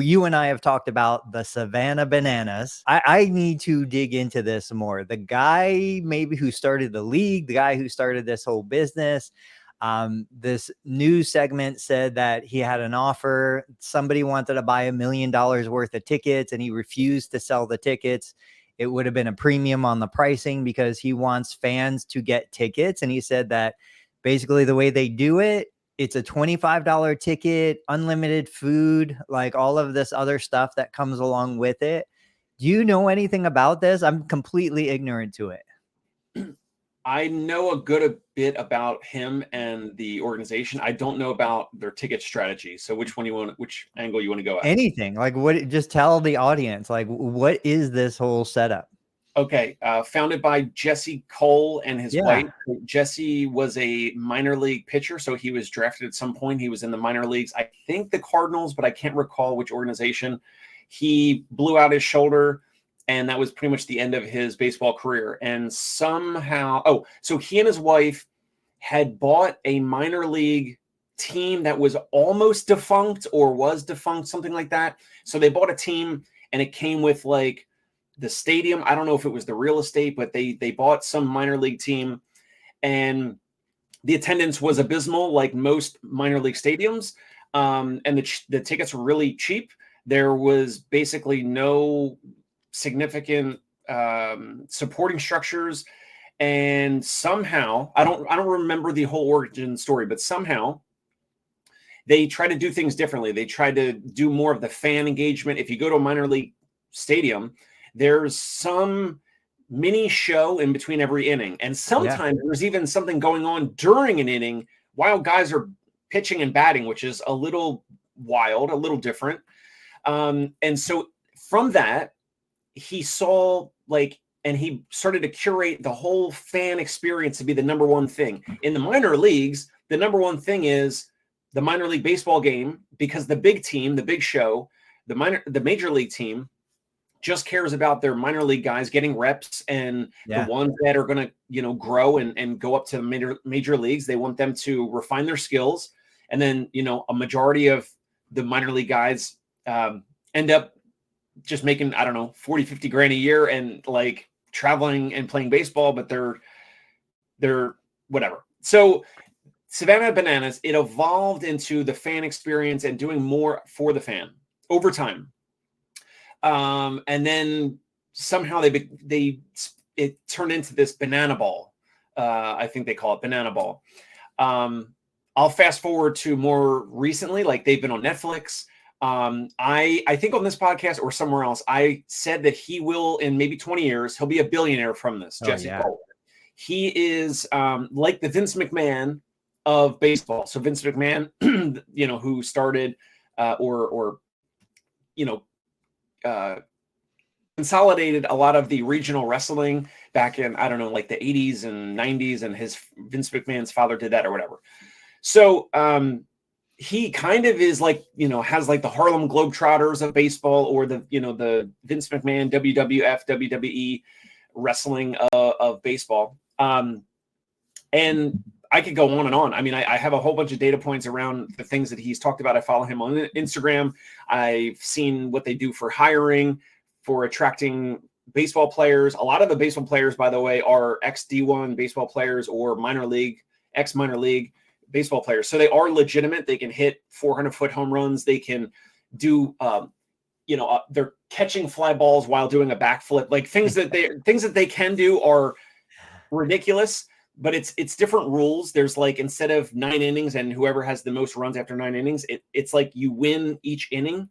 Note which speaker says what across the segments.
Speaker 1: you and I have talked about the Savanah bananas. I need to dig into this more. The guy maybe who started the league, the guy who started this whole business, this news segment said that he had an offer. Somebody wanted to buy $1 million worth of tickets and he refused to sell the tickets. It would have been a premium on the pricing because he wants fans to get tickets. And he said that basically the way they do it, it's a $25 ticket, unlimited food, like all of this other stuff that comes along with it. Do you know anything about this? I'm completely ignorant to it.
Speaker 2: I know a bit about him and the organization. I don't know about their ticket strategy. So which angle you want to go at?
Speaker 1: Anything, like what, just tell the audience, like what is this whole setup?
Speaker 2: Okay. Founded by Jesse Cole and his wife. Jesse was a minor league pitcher. So he was drafted at some point. He was in the minor leagues. I think the Cardinals, but I can't recall which organization. He blew out his shoulder. And that was pretty much the end of his baseball career. And somehow, so he and his wife had bought a minor league team that was almost defunct or was defunct, something like that. So they bought a team and it came with like the stadium. I don't know if it was the real estate, but they bought some minor league team and the attendance was abysmal, like most minor league stadiums. And the tickets were really cheap. There was basically no significant supporting structures, and somehow I don't remember the whole origin story, but somehow they try to do things differently. They try to do more of the fan engagement. If you go to a minor league stadium, there's some mini show in between every inning, and sometimes there's even something going on during an inning while guys are pitching and batting, which is a little wild, a little different. And so from that, he saw and he started to curate the whole fan experience to be the number one thing. In the minor leagues, the number one thing is the minor league baseball game, because the big team, the big show, the major league team just cares about their minor league guys getting reps and the ones that are going to, grow and go up to the major leagues. They want them to refine their skills. And then, a majority of the minor league guys end up just making, I don't know, 40, 50 grand a year and like traveling and playing baseball, but they're whatever. So Savanah Bananas, it evolved into the fan experience and doing more for the fan over time. And then somehow it turned into this banana ball. I think they call it banana ball. I'll fast forward to more recently, like they've been on Netflix. I think on this podcast or somewhere else, I said that he will, in maybe 20 years, he'll be a billionaire from this. Jesse Cole. He is like the Vince McMahon of baseball. So Vince McMahon, who started consolidated a lot of the regional wrestling back in, I don't know, like the 80s and 90s, and Vince McMahon's father did that or whatever. So he kind of is like, has like the Harlem Globetrotters of baseball, or the Vince McMahon, WWF, WWE wrestling of baseball. And I could go on and on. I mean, I have a whole bunch of data points around the things that he's talked about. I follow him on Instagram. I've seen what they do for hiring, for attracting baseball players. A lot of the baseball players, by the way, are ex-D1 baseball players or ex-minor league baseball players. So they are legitimate. They can hit 400-foot home runs. They can do, they're catching fly balls while doing a backflip. Like things that they can do are ridiculous, but it's different rules. There's like, instead of 9 innings and whoever has the most runs after 9 innings, it's like you win each inning.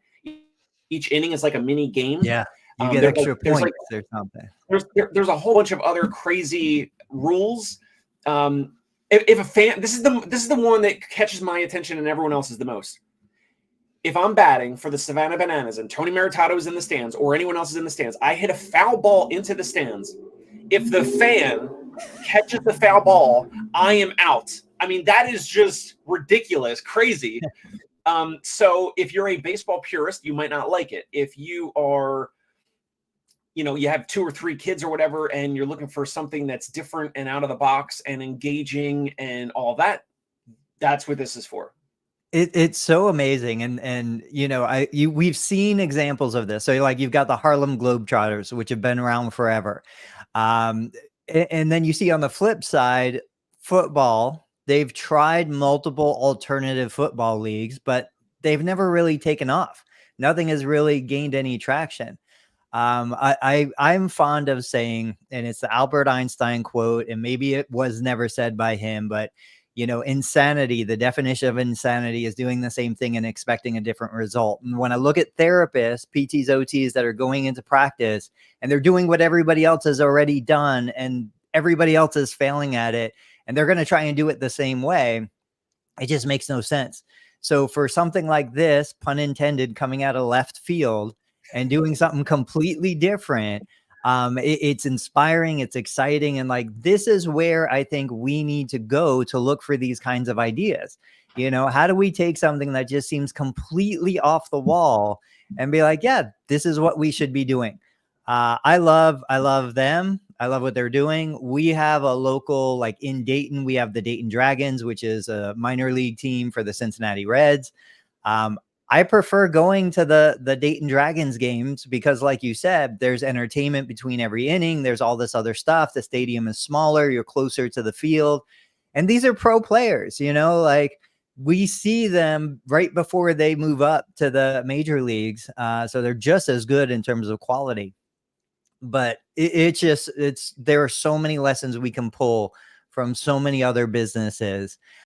Speaker 2: Each inning is like a mini game.
Speaker 1: Yeah. You get extra points or something.
Speaker 2: There's a whole bunch of other crazy rules. If a fan, this is the one that catches my attention and everyone else's the most. If I'm batting for the Savanah Bananas and Tony Maritato is in the stands or anyone else is in the stands, I hit a foul ball into the stands. If the fan catches the foul ball, I am out. I mean, that is just ridiculous, crazy. So if you're a baseball purist, you might not like it. If you are, you have 2 or 3 kids or whatever, and you're looking for something that's different and out of the box and engaging and all that, that's what this is for.
Speaker 1: It's so amazing, and you know, we've seen examples of this. So like you've got the Harlem Globetrotters, which have been around forever, and then you see on the flip side, football. They've tried multiple alternative football leagues, but they've never really taken off. Nothing has really gained any traction. I'm fond of saying, and it's the Albert Einstein quote, and maybe it was never said by him, but you know, insanity, the definition of insanity is doing the same thing and expecting a different result. And when I look at therapists, PTs, OTs that are going into practice and they're doing what everybody else has already done and everybody else is failing at it, and they're going to try and do it the same way, it just makes no sense. So for something like this, pun intended, coming out of left field and doing something completely different, it's inspiring, it's exciting. And like, this is where I think we need to go to look for these kinds of ideas. You know, how do we take something that just seems completely off the wall and be like, yeah, this is what we should be doing. I love them. I love what they're doing. We have a local, like in Dayton, we have the Dayton Dragons, which is a minor league team for the Cincinnati Reds. I prefer going to the Dayton Dragons games because, like you said, there's entertainment between every inning. There's all this other stuff. The stadium is smaller. You're closer to the field. And these are pro players, you know, like we see them right before they move up to the major leagues. So they're just as good in terms of quality. But there are so many lessons we can pull from so many other businesses.